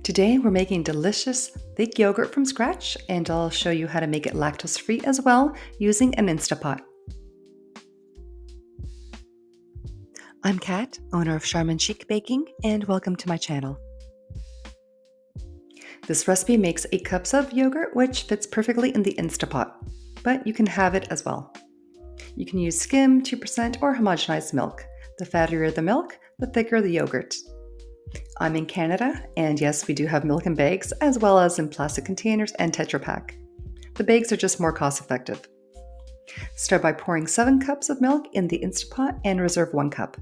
Today we're making delicious thick yogurt from scratch, and I'll show you how to make it lactose-free as well using an InstaPot. I'm Kat, owner of Charmin Chic Baking, and welcome to my channel. This recipe makes 8 cups of yogurt, which fits perfectly in the InstaPot, but you can have it as well. You can use skim, 2%, or homogenized milk. The fattier the milk, the thicker the yogurt. I'm in Canada, and yes, we do have milk in bags, as well as in plastic containers and Tetra Pak. The bags are just more cost effective. Start by pouring 7 cups of milk in the InstaPot and reserve 1 cup.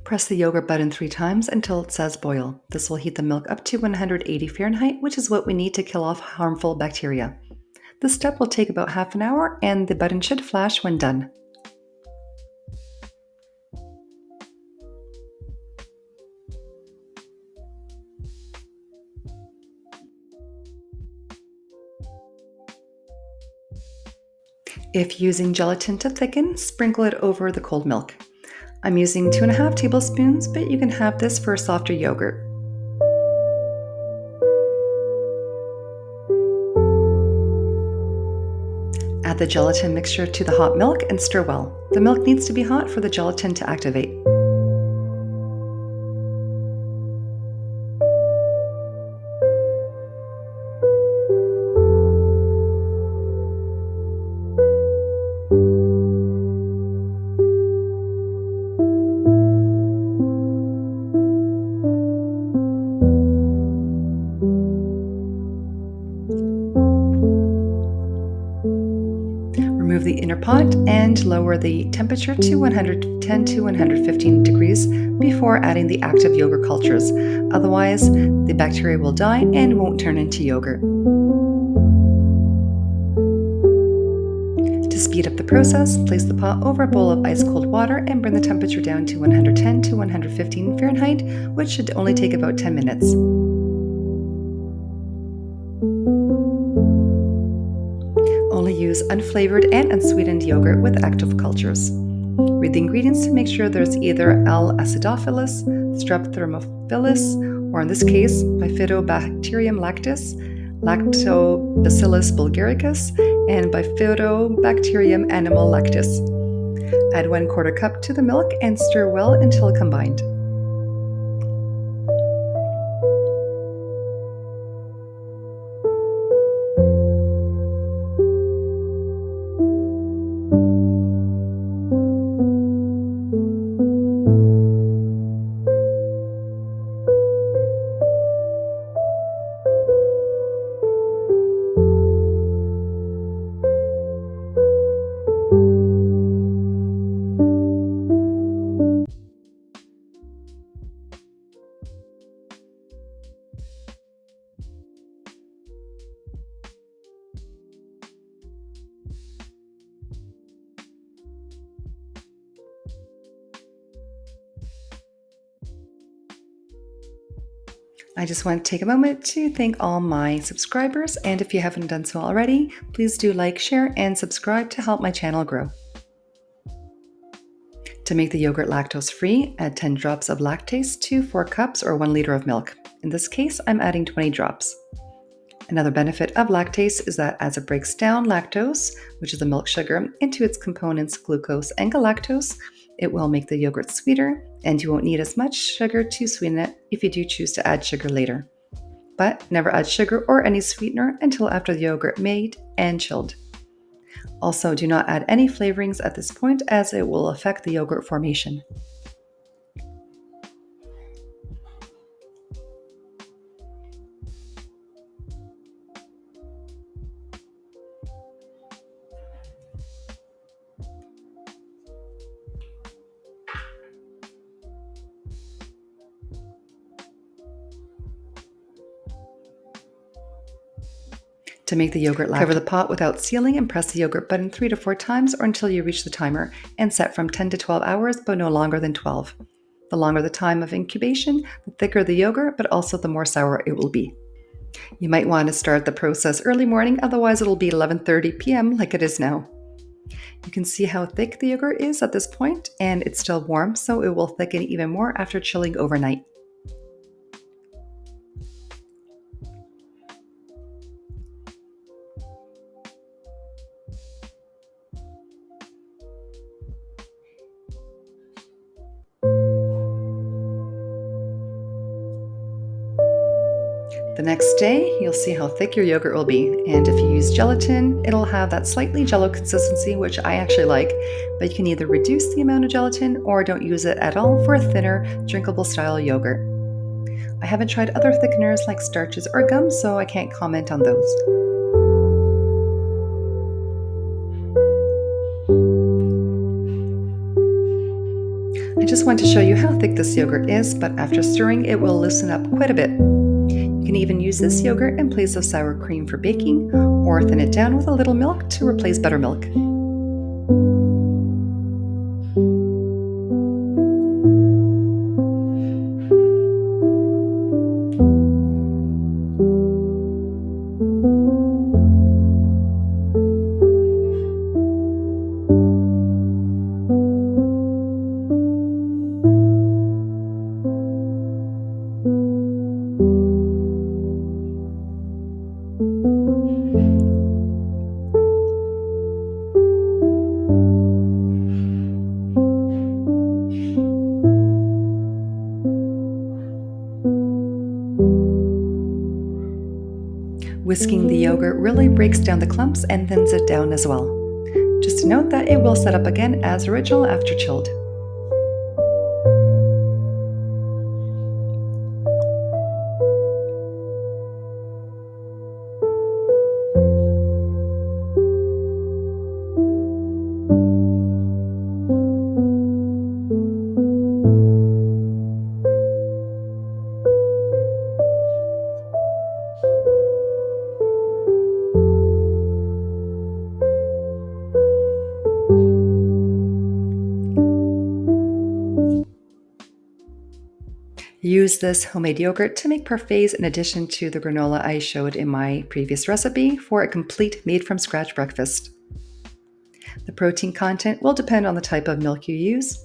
Press the yogurt button 3 times until it says boil. This will heat the milk up to 180 Fahrenheit, which is what we need to kill off harmful bacteria. This step will take about half an hour, and the button should flash when done. If using gelatin to thicken, sprinkle it over the cold milk. I'm using 2.5 tablespoons, but you can have this for a softer yogurt. Add the gelatin mixture to the hot milk and stir well. The milk needs to be hot for the gelatin to activate. Remove the inner pot and lower the temperature to 110 to 115 degrees before adding the active yogurt cultures. Otherwise, the bacteria will die and won't turn into yogurt. To speed up the process, place the pot over a bowl of ice cold water and bring the temperature down to 110 to 115 Fahrenheit, which should only take about 10 minutes. Only use unflavoured and unsweetened yogurt with active cultures. Read the ingredients to make sure there's either L. acidophilus, Strep thermophilus, or in this case, Bifidobacterium lactis, Lactobacillus bulgaricus, and Bifidobacterium animal lactis. Add 1/4 cup to the milk and stir well until combined. I just want to take a moment to thank all my subscribers, and if you haven't done so already, please do like, share, and subscribe to help my channel grow. To make the yogurt lactose-free, add 10 drops of lactase to 4 cups or 1 liter of milk. In this case, I'm adding 20 drops. Another benefit of lactase is that as it breaks down lactose, which is the milk sugar, into its components glucose and galactose, it will make the yogurt sweeter, and you won't need as much sugar to sweeten it if you do choose to add sugar later. But never add sugar or any sweetener until after the yogurt made and chilled. Also, do not add any flavorings at this point as it will affect the yogurt formation. To make the yogurt lactose, cover the pot without sealing and press the yogurt button 3 to 4 times or until you reach the timer, and set from 10 to 12 hours, but no longer than 12. The longer the time of incubation, the thicker the yogurt, but also the more sour it will be. You might want to start the process early morning, otherwise it'll be 11:30 p.m. like it is now. You can see how thick the yogurt is at this point, and it's still warm, so it will thicken even more after chilling overnight. The next day, you'll see how thick your yogurt will be, and if you use gelatin, it'll have that slightly jello consistency, which I actually like, but you can either reduce the amount of gelatin or don't use it at all for a thinner, drinkable style yogurt. I haven't tried other thickeners like starches or gums, so I can't comment on those. I just want to show you how thick this yogurt is, but after stirring, it will loosen up quite a bit. You can even use this yogurt in place of sour cream for baking, or thin it down with a little milk to replace buttermilk. Whisking the yogurt really breaks down the clumps and thins it down as well. Just note that it will set up again as original after chilled. Use this homemade yogurt to make parfaits in addition to the granola I showed in my previous recipe for a complete made-from-scratch breakfast. The protein content will depend on the type of milk you use,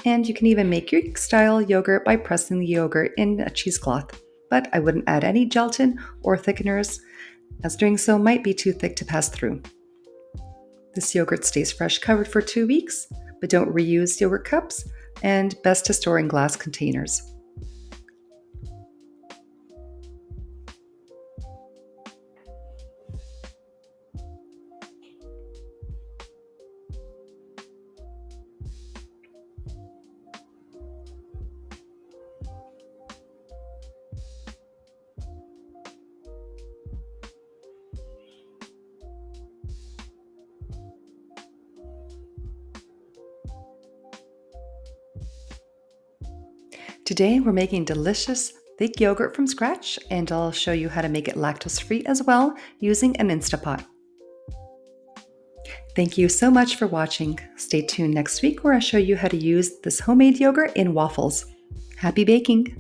and you can even make Greek-style yogurt by pressing the yogurt in a cheesecloth, but I wouldn't add any gelatin or thickeners, as doing so might be too thick to pass through. This yogurt stays fresh covered for 2 weeks, but don't reuse yogurt cups, and best to store in glass containers. Today we're making delicious thick yogurt from scratch, and I'll show you how to make it lactose-free as well using an InstaPot. Thank you so much for watching. Stay tuned next week where I show you how to use this homemade yogurt in waffles. Happy baking!